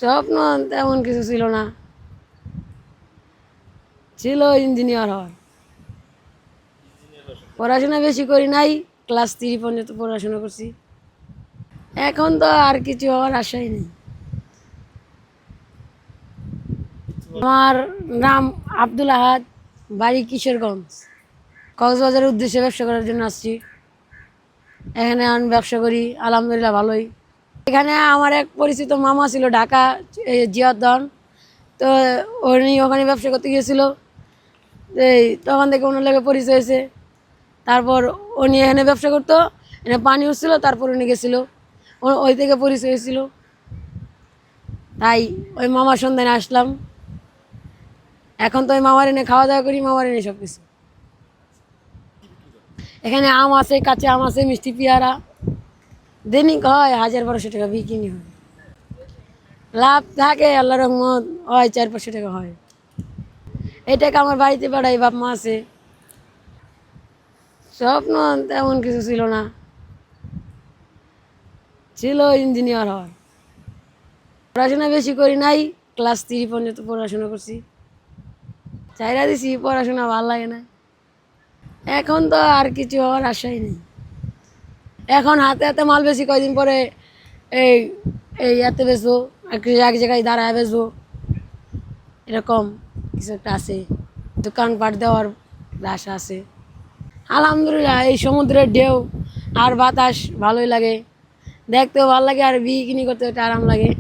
স্বপ্ন তেমন কিছু ছিল না, ছিল ইঞ্জিনিয়ার হওয়ার। পড়াশোনা বেশি করি নাই, ক্লাস 3 পর্যন্ত পড়াশোনা করছি। এখন তো আর কিছু হওয়ার আশাই নেই। আমার নাম আব্দুল আহাদ, বাড়ি কিশোরগঞ্জ। কক্সবাজারের উদ্দেশ্যে ব্যবসা করার জন্য আসছি। এখানে আমি ব্যবসা করি, আলহামদুলিল্লাহ ভালোই। এখানে আমার এক পরিচিত মামা ছিল ঢাকা, জিয়াউদ্দৌলা। তো উনি ওখানে ব্যবসা করতে গিয়েছিল, তখন থেকে ওনার লাগে পরিচয় হয়েছে। তারপর উনি এখানে ব্যবসা করতো, এখানে পানি উঠছিল, তারপর উনি গেছিল, ওই থেকে পরিচয় হয়েছিল। তাই ওই মামার সন্ধানে আসলাম। এখন তো ওই মামার এনে খাওয়া দাওয়া করি, মামার এনে সব কিছু। এখানে আম আছে, কাঁচা আম আছে, মিষ্টি পেয়ারা। দৈনিক হয় 1000-1200 টাকা বিক্রি হয়। লাভ থাকে, আল্লাহ রহমত হয়, 400-500 টাকা হয়। এই টাকা আমার বাড়িতে পাঠাই, বাপ মা আছে। স্বপ্ন তেমন কিছু ছিল না, ছিল ইঞ্জিনিয়ার হওয়ার। পড়াশোনা বেশি করি নাই, ক্লাস 3 পর্যন্ত পড়াশোনা করছি। চাইরা দিছি, পড়াশোনা ভালো লাগে না। এখন তো আর কিছু হওয়ার আশাই নেই। এখন হাতে হাতে মাল বেশি, কয়দিন পরে এই এই এতে বেচবো, এক জায়গায় দাঁড়ায় বেচবো, এরকম কিছু একটা আছে। দোকানপাট দেওয়ার আশা আছে। আলহামদুলিল্লাহ, এই সমুদ্রের ঢেউ আর বাতাস ভালোই লাগে, দেখতেও ভালো লাগে, আর বিকিনি করতে একটা আরাম লাগে।